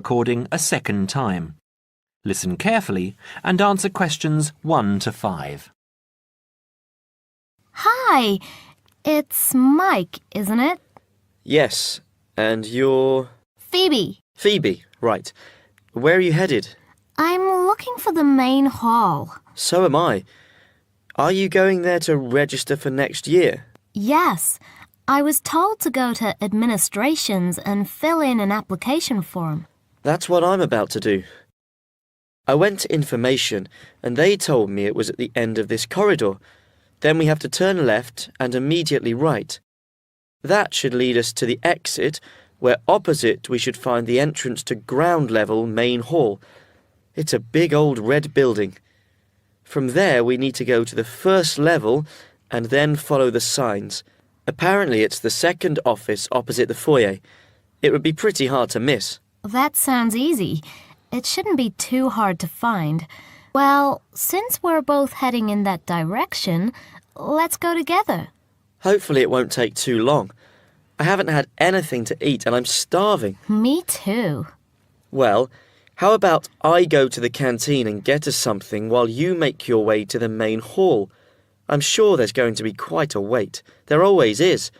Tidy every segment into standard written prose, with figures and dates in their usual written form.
recording a second time. Listen carefully and answer questions 1 to 5. Hi, it's Mike, isn't it? Yes, and you're... Phoebe. Phoebe, right. Where are you headed? I'm looking for the main hall. So am I. Are you going there to register for next year? Yes, I was told to go to administrations and fill in an application form. That's what I'm about to do. I went to information and they told me it was at the end of this corridor. Then we have to turn left and immediately right. That should lead us to the exit, where opposite we should find the entrance to ground level main hall. It's a big old red building. From there we need to go to the first level and then follow the signs. Apparently it's the second office opposite the foyer. It would be pretty hard to miss. That sounds easy. It shouldn't be too hard to find. Well, since we're both heading in that direction, let's go together. Hopefully it won't take too long. I haven't had anything to eat and I'm starving. Me too. Well, how about I go to the canteen and get us something while you make your way to the main hall? I'm sure there's going to be quite a wait. There always is.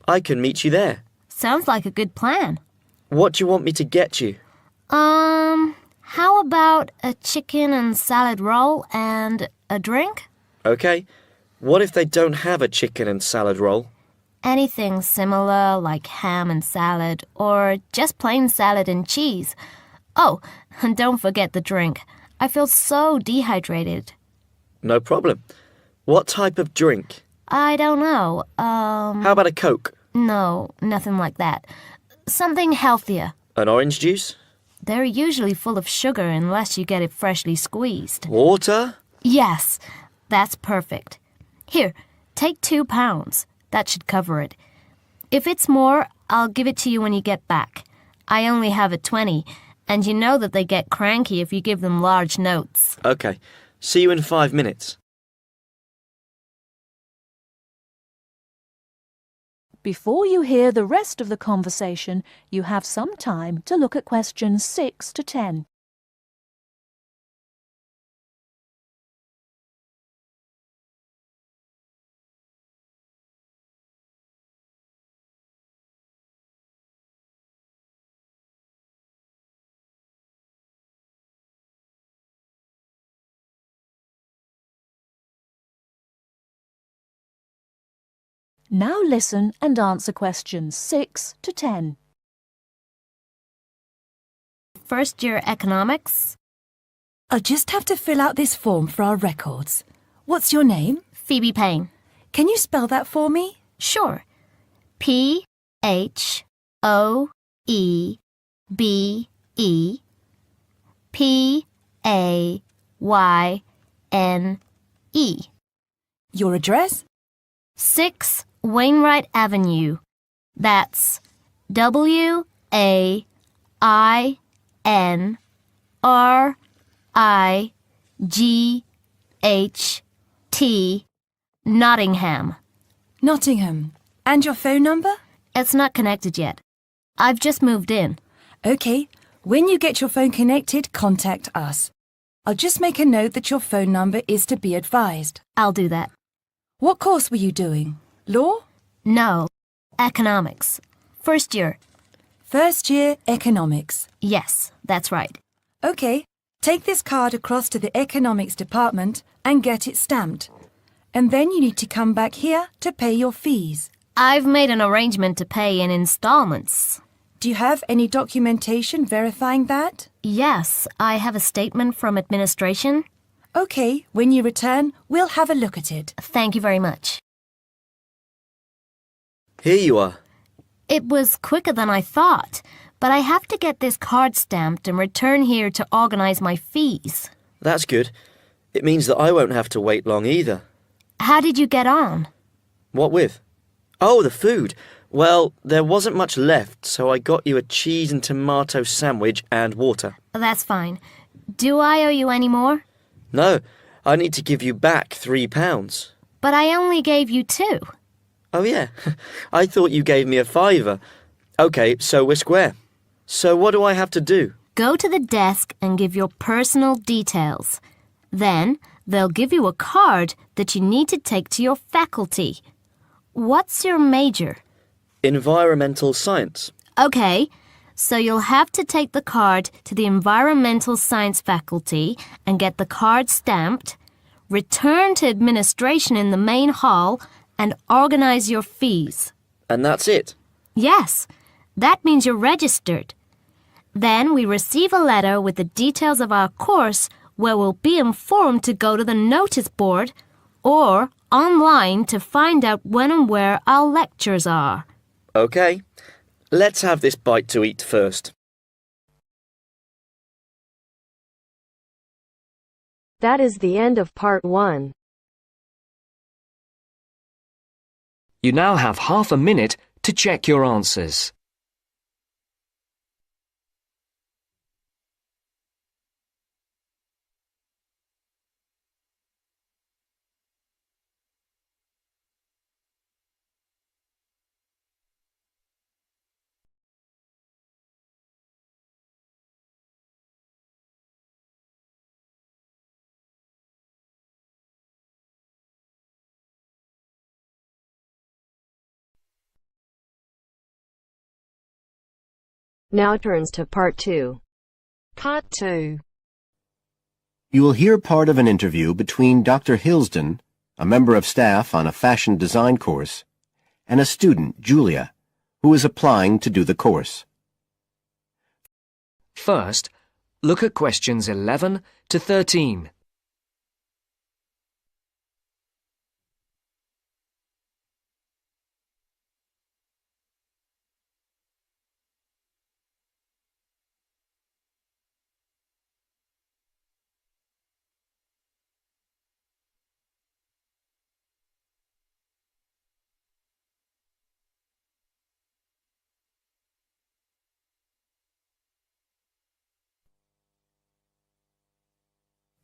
I can meet you there. Sounds like a good plan. What do you want me to get you? How about a chicken and salad roll and a drink? Okay. What if they don't have a chicken and salad roll? Anything similar, like ham and salad, or just plain salad and cheese. Oh, and don't forget the drink. I feel so dehydrated. No problem. What type of drink? I don't know. How about a Coke? No, nothing like that. Something healthier. An orange juice? They're usually full of sugar unless you get it freshly squeezed. Water? Yes, that's perfect. Here, take £2. That should cover it. If it's more, I'll give it to you when you get back. I only have a 20, and you know that they get cranky if you give them large notes. Okay. See you in 5 minutes. Before you hear the rest of the conversation, you have some time to look at questions 6 to 10. Now listen and answer questions 6 to 10. First year economics? I'll just have to fill out this form for our records. What's your name? Phoebe Payne. Can you spell that for me? Sure. P-H-O-E-B-E-P-A-Y-N-E. Your address? 6 Wainwright Avenue. That's W-A-I-N-R-I-G-H-T, Nottingham. Nottingham. And your phone number? It's not connected yet. I've just moved in. Okay. When you get your phone connected, contact us. I'll just make a note that your phone number is to be advised. I'll do that. What course were you doing? Law? No, economics. First year. First year economics. Yes, that's right. Okay. Take this card across to the economics department and get it stamped. And then you need to come back here to pay your fees. I've made an arrangement to pay in installments. Do you have any documentation verifying that? Yes, I have a statement from administration. Okay, when you return, we'll have a look at it. Thank you very much. Here you are. It was quicker than I thought, but I have to get this card stamped and return here to organize my fees. That's good. It means that I won't have to wait long either. How did you get on? What with? Oh, the food. Well, there wasn't much left, so I got you a cheese and tomato sandwich and water. That's fine. Do I owe you any more? No, I need to give you back £3. But I only gave you 2. Oh, yeah. I thought you gave me a £5. Okay, so we're square. So what do I have to do? Go to the desk and give your personal details. Then they'll give you a card that you need to take to your faculty. What's your major? Environmental science. Okay, so you'll have to take the card to the environmental science faculty and get the card stamped, return to administration in the main hall, and organize your fees. And that's it? Yes, that means you're registered. Then we receive a letter with the details of our course where we'll be informed to go to the notice board or online to find out when and where our lectures are. Okay. Let's have this bite to eat first. That is the end of part 1. You now have half a minute to check your answers. Now turns to part 2. Part 2. You will hear part of an interview between Dr. Hilsden, a member of staff on a fashion design course, and a student, Julia, who is applying to do the course. First, look at questions 11 to 13.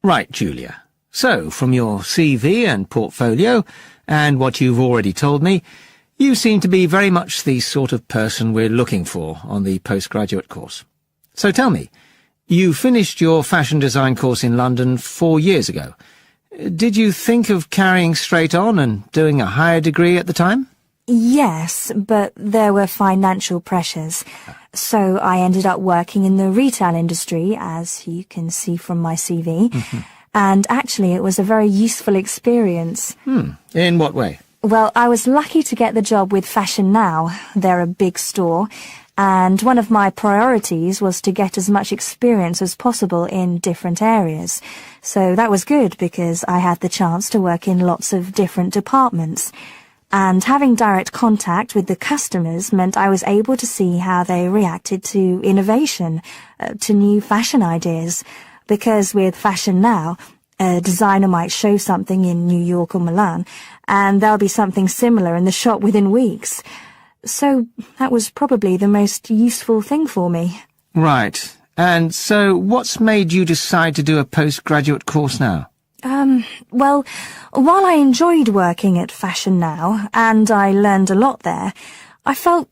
Right, Julia. So, from your CV and portfolio, and what you've already told me, you seem to be very much the sort of person we're looking for on the postgraduate course. So tell me, you finished your fashion design course in London 4 years ago. Did you think of carrying straight on and doing a higher degree at the time? Yes, but there were financial pressures. So I ended up working in the retail industry, as you can see from my CV. And actually, it was a very useful experience. In what way? Well, I was lucky to get the job with Fashion Now. They're a big store. And one of my priorities was to get as much experience as possible in different areas. So that was good because I had the chance to work in lots of different departments. And having direct contact with the customers meant I was able to see how they reacted to innovation, to new fashion ideas. Because with Fashion Now, a designer might show something in New York or Milan, and there'll be something similar in the shop within weeks. So that was probably the most useful thing for me. Right. And so what's made you decide to do a postgraduate course now? Well, while I enjoyed working at Fashion Now, and I learned a lot there, I felt,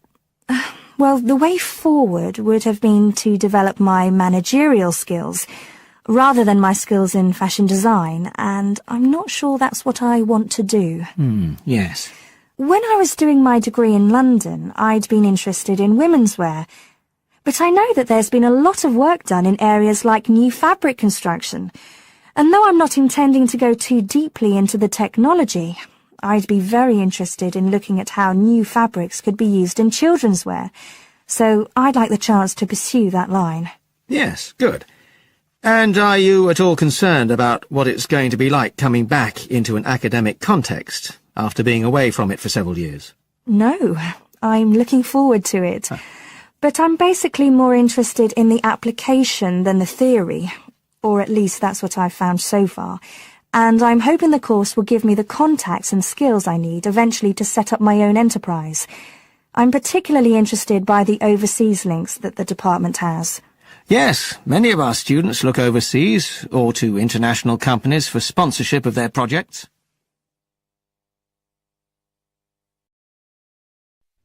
well, the way forward would have been to develop my managerial skills, rather than my skills in fashion design, and I'm not sure that's what I want to do. Yes. When I was doing my degree in London, I'd been interested in women's wear, but I know that there's been a lot of work done in areas like new fabric construction. And though I'm not intending to go too deeply into the technology, I'd be very interested in looking at how new fabrics could be used in children's wear. So I'd like the chance to pursue that line. Yes, good. And are you at all concerned about what it's going to be like coming back into an academic context after being away from it for several years? No, I'm looking forward to it. But I'm basically more interested in the application than the theory. Or at least that's what I've found so far, and I'm hoping the course will give me the contacts and skills I need eventually to set up my own enterprise. I'm particularly interested by the overseas links that the department has. Yes, many of our students look overseas or to international companies for sponsorship of their projects.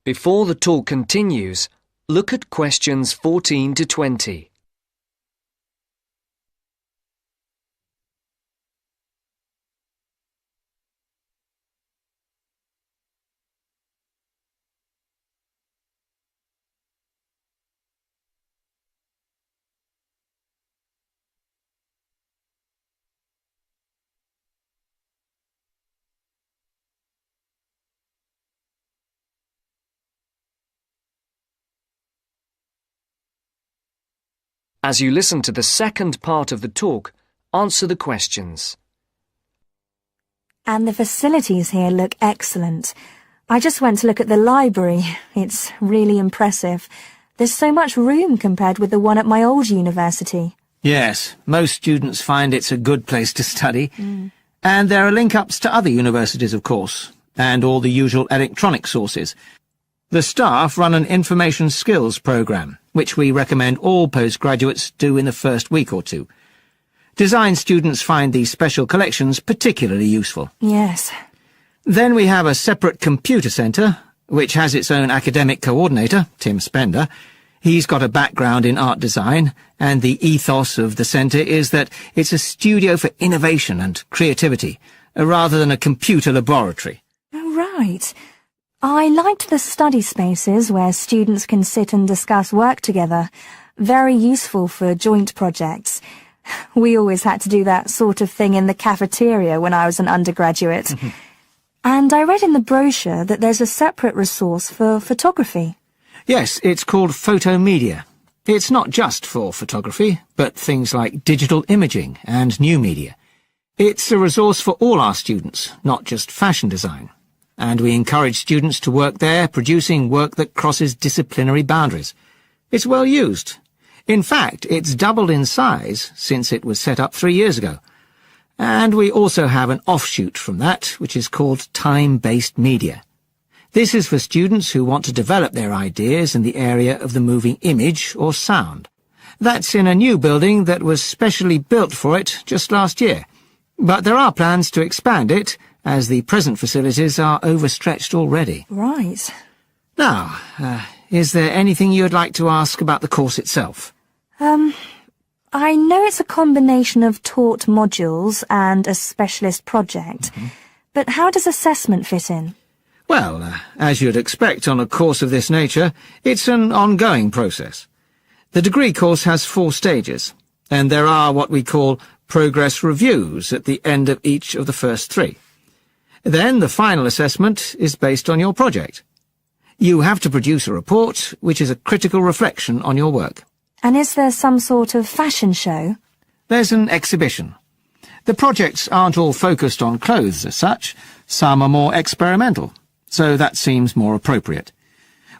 Before the talk continues, Look at questions 14 to 20. As you listen to the second part of the talk, answer the questions. And the facilities here look excellent. I just went to look at the library. It's really impressive. There's so much room compared with the one at my old university. Yes, most students find it's a good place to study. And there are link-ups to other universities, of course, and all the usual electronic sources. The staff run an information skills programme, which we recommend all postgraduates do in the first week or two. Design students find these special collections particularly useful. Yes. Then we have a separate computer centre, which has its own academic coordinator, Tim Spender. He's got a background in art design, and the ethos of the centre is that it's a studio for innovation and creativity, rather than a computer laboratory. Oh, right. I liked the study spaces where students can sit and discuss work together. Very useful for joint projects. We always had to do that sort of thing in the cafeteria when I was an undergraduate. And I read in the brochure that there's a separate resource for photography. Yes, it's called Photomedia. It's not just for photography, but things like digital imaging and new media. It's a resource for all our students, not just fashion design. And we encourage students to work there, producing work that crosses disciplinary boundaries. It's well used. In fact, it's doubled in size since it was set up 3 years ago. And we also have an offshoot from that, which is called Time-Based Media. This is for students who want to develop their ideas in the area of the moving image or sound. That's in a new building that was specially built for it just last year. But there are plans to expand it, as the present facilities are overstretched already. Right. Now, is there anything you'd like to ask about the course itself? I know it's a combination of taught modules and a specialist project, but how does assessment fit in? Well, as you'd expect on a course of this nature, it's an ongoing process. The degree course has 4 stages, and there are what we call progress reviews at the end of each of the first 3. Then the final assessment is based on your project. You have to produce a report, which is a critical reflection on your work. And is there some sort of fashion show? There's an exhibition. The projects aren't all focused on clothes as such. Some are more experimental, so that seems more appropriate.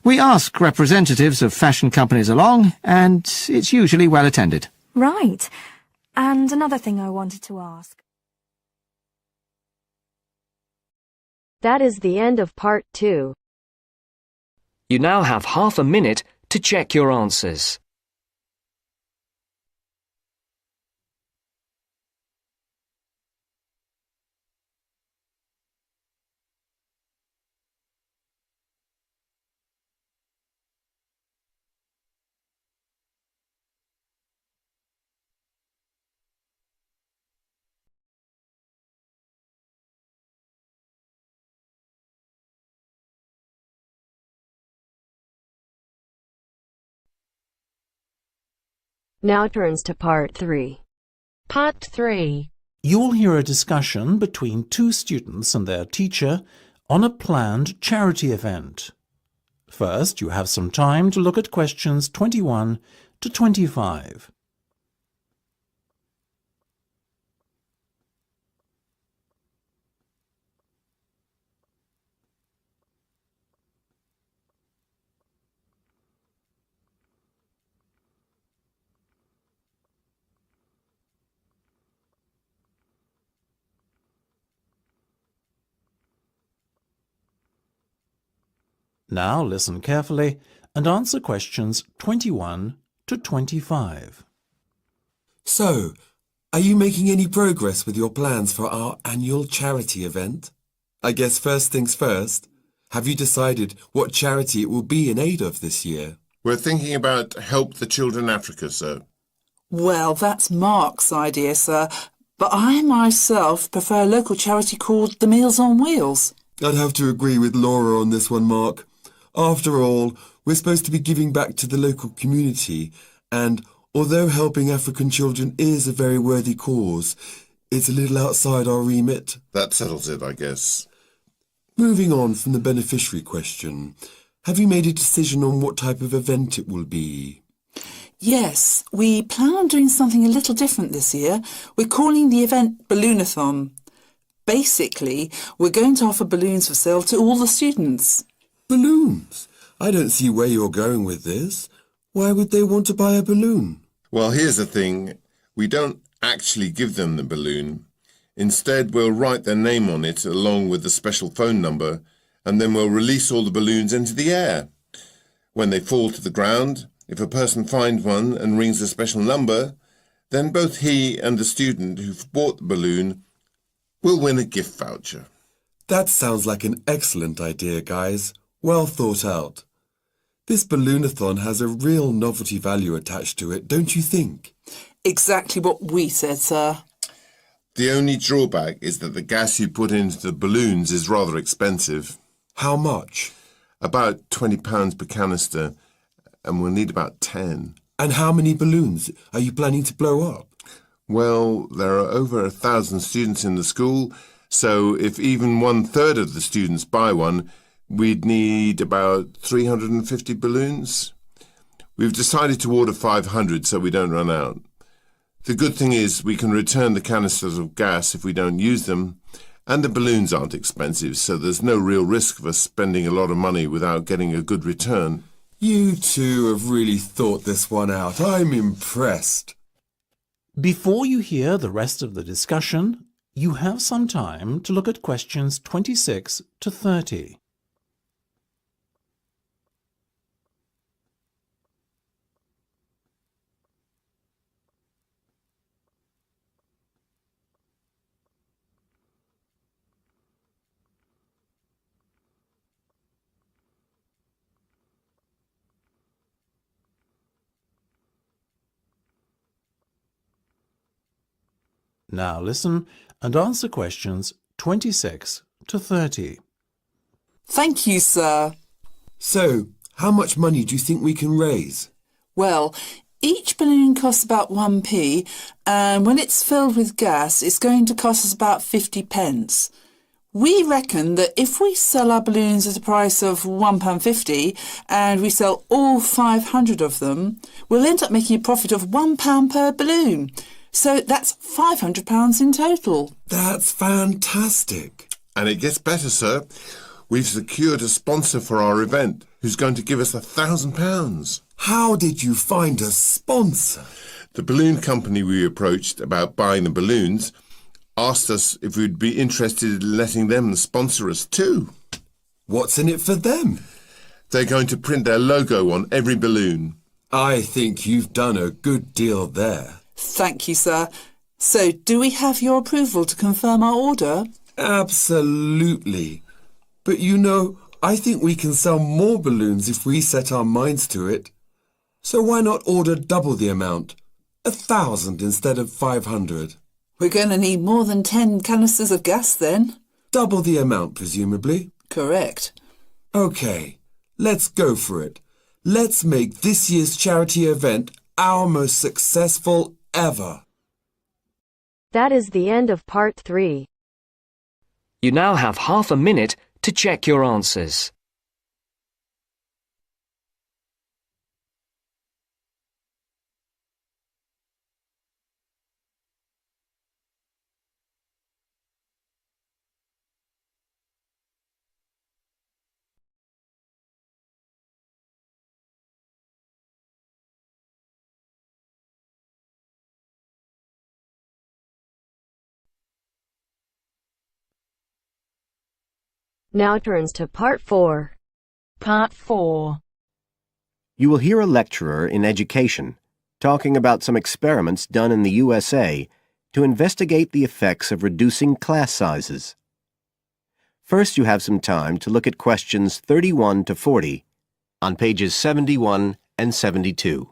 We ask representatives of fashion companies along, and it's usually well attended. Right. And another thing I wanted to ask. That is the end of part 2. You now have half a minute to check your answers. Now turns to part 3. Part 3. You'll hear a discussion between 2 students and their teacher on a planned charity event. First, you have some time to look at questions 21 to 25. Now listen carefully and answer questions 21 to 25. So, are you making any progress with your plans for our annual charity event? I guess first things first, have you decided what charity it will be in aid of this year? We're thinking about Help the Children Africa, sir. Well, that's Mark's idea, sir, but I myself prefer a local charity called the Meals on Wheels. I'd have to agree with Laura on this one, Mark. After all, we're supposed to be giving back to the local community, and although helping African children is a very worthy cause, it's a little outside our remit. That settles it, I guess. Moving on from the beneficiary question, have you made a decision on what type of event it will be? Yes, we plan on doing something a little different this year. We're calling the event Balloonathon. Basically, we're going to offer balloons for sale to all the students. Balloons? I don't see where you're going with this. Why would they want to buy a balloon? Well, here's the thing. We don't actually give them the balloon. Instead, we'll write their name on it along with the special phone number, and then we'll release all the balloons into the air. When they fall to the ground, if a person finds one and rings a special number, then both he and the student who've bought the balloon will win a gift voucher. That sounds like an excellent idea, guys. Well thought out. This Balloonathon has a real novelty value attached to it, don't you think? Exactly what we said, sir. The only drawback is that the gas you put into the balloons is rather expensive. How much? About £20 per canister, and we'll need about 10. And how many balloons are you planning to blow up? Well, there are over 1,000 students in the school, so if even 1/3 of the students buy one, we'd need about 350 balloons. We've decided to order 500 so we don't run out. The good thing is we can return the canisters of gas if we don't use them, and the balloons aren't expensive, so there's no real risk of us spending a lot of money without getting a good return. You two have really thought this one out. I'm impressed. Before you hear the rest of the discussion, you have some time to look at questions 26 to 30. Now listen and answer questions 26 to 30. Thank you, sir. So, how much money do you think we can raise? Well, each balloon costs about 1p, and when it's filled with gas, it's going to cost us about 50p. We reckon that if we sell our balloons at a price of £1.50 and we sell all 500 of them, we'll end up making a profit of £1 per balloon. So that's £500 in total. That's fantastic. And it gets better, sir. We've secured a sponsor for our event who's going to give us £1,000. How did you find a sponsor? The balloon company we approached about buying the balloons asked us if we'd be interested in letting them sponsor us too. What's in it for them? They're going to print their logo on every balloon. I think you've done a good deal there. Thank you, sir. So, do we have your approval to confirm our order? Absolutely. But you know, I think we can sell more balloons if we set our minds to it. So why not order double the amount? 1,000 instead of 500. We're going to need more than 10 canisters of gas then. Double the amount, presumably. Correct. OK, let's go for it. Let's make this year's charity event our most successful ever. That is the end of part 3. You now have half a minute to check your answers. Now turns to part 4. Part 4. You will hear a lecturer in education talking about some experiments done in the USA to investigate the effects of reducing class sizes. First, you have some time to look at questions 31 to 40 on pages 71 and 72.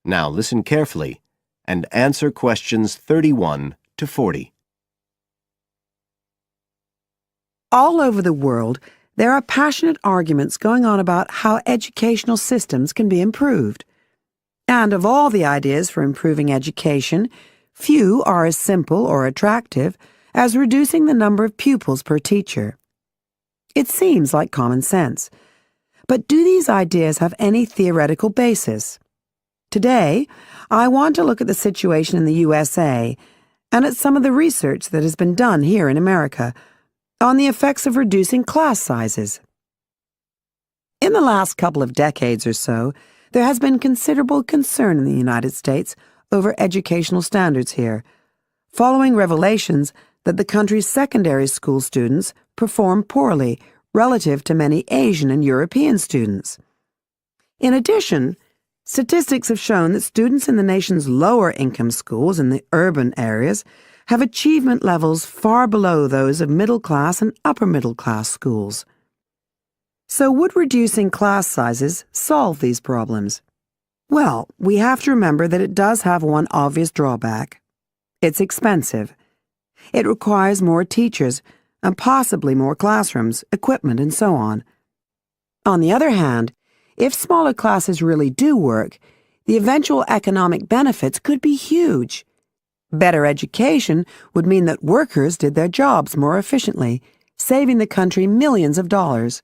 Now listen carefully and answer questions 31 to 40. All over the world, there are passionate arguments going on about how educational systems can be improved. And of all the ideas for improving education, few are as simple or attractive as reducing the number of pupils per teacher. It seems like common sense. But do these ideas have any theoretical basis? Today, I want to look at the situation in the USA and at some of the research that has been done here in America on the effects of reducing class sizes. In the last couple of decades or so, there has been considerable concern in the United States over educational standards here, following revelations that the country's secondary school students perform poorly relative to many Asian and European students. In addition, statistics have shown that students in the nation's lower-income schools in the urban areas have achievement levels far below those of middle-class and upper-middle-class schools. So would reducing class sizes solve these problems? Well, we have to remember that it does have one obvious drawback. It's expensive. It requires more teachers and possibly more classrooms, equipment, and so on. On the other hand, if smaller classes really do work, the eventual economic benefits could be huge. Better education would mean that workers did their jobs more efficiently, saving the country millions of dollars.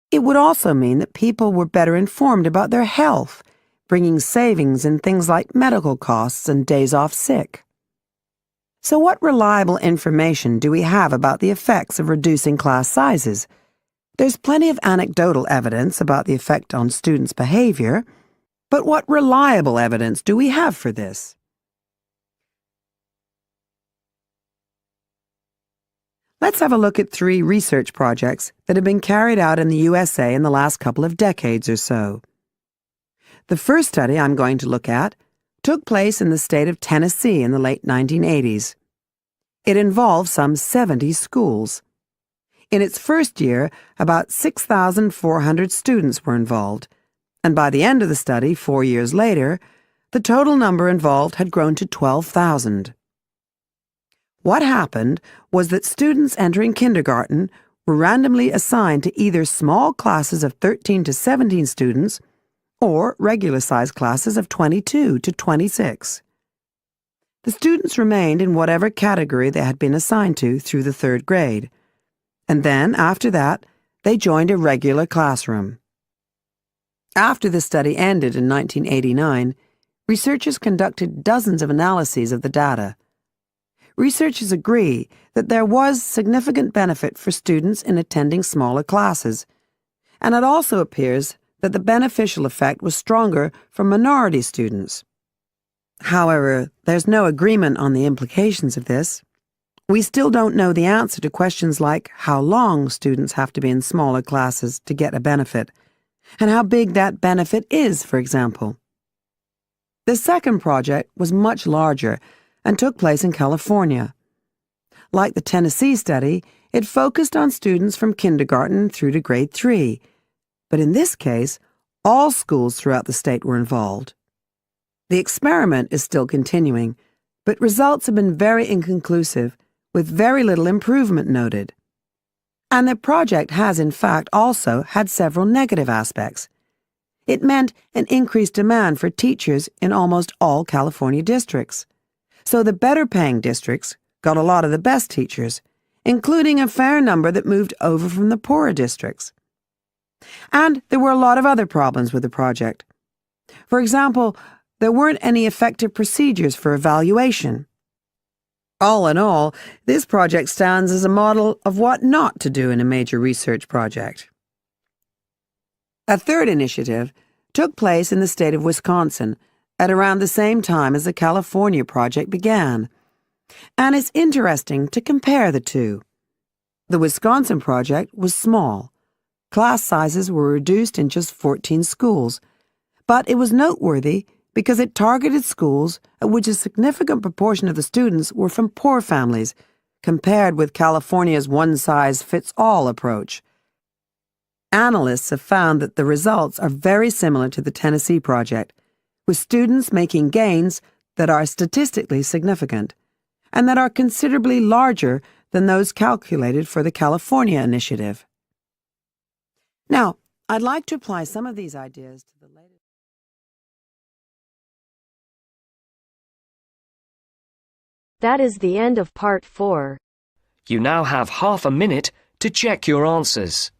It would also mean that people were better informed about their health, bringing savings in things like medical costs and days off sick. So what reliable information do we have about the effects of reducing class sizes? There's plenty of anecdotal evidence about the effect on students' behavior, but what reliable evidence do we have for this? Let's have a look at 3 research projects that have been carried out in the USA in the last couple of decades or so. The first study I'm going to look at took place in the state of Tennessee in the late 1980s. It involved some 70 schools. In its first year, about 6,400 students were involved, and by the end of the study, 4 years later, the total number involved had grown to 12,000. What happened was that students entering kindergarten were randomly assigned to either small classes of 13 to 17 students or regular-sized classes of 22 to 26. The students remained in whatever category they had been assigned to through the 3rd grade, and then, after that, they joined a regular classroom. After the study ended in 1989, researchers conducted dozens of analyses of the data. Researchers agree that there was significant benefit for students in attending smaller classes, and it also appears that the beneficial effect was stronger for minority students. However, there's no agreement on the implications of this. We still don't know the answer to questions like how long students have to be in smaller classes to get a benefit, and how big that benefit is, for example. The second project was much larger and took place in California. Like the Tennessee study, it focused on students from kindergarten through to grade 3, but in this case, all schools throughout the state were involved. The experiment is still continuing, but results have been very inconclusive, with very little improvement noted. And the project has, in fact, also had several negative aspects. It meant an increased demand for teachers in almost all California districts. So the better-paying districts got a lot of the best teachers, including a fair number that moved over from the poorer districts. And there were a lot of other problems with the project. For example, there weren't any effective procedures for evaluation. All in all, this project stands as a model of what not to do in a major research project. A third initiative took place in the state of Wisconsin at around the same time as the California project began. And it's interesting to compare the two. The Wisconsin project was small. Class sizes were reduced in just 14 schools, but it was noteworthy because it targeted schools at which a significant proportion of the students were from poor families, compared with California's one-size-fits-all approach. Analysts have found that the results are very similar to the Tennessee project, with students making gains that are statistically significant, and that are considerably larger than those calculated for the California initiative. Now, I'd like to apply some of these ideas to the latest. That is the end of part 4. You now have half a minute to check your answers.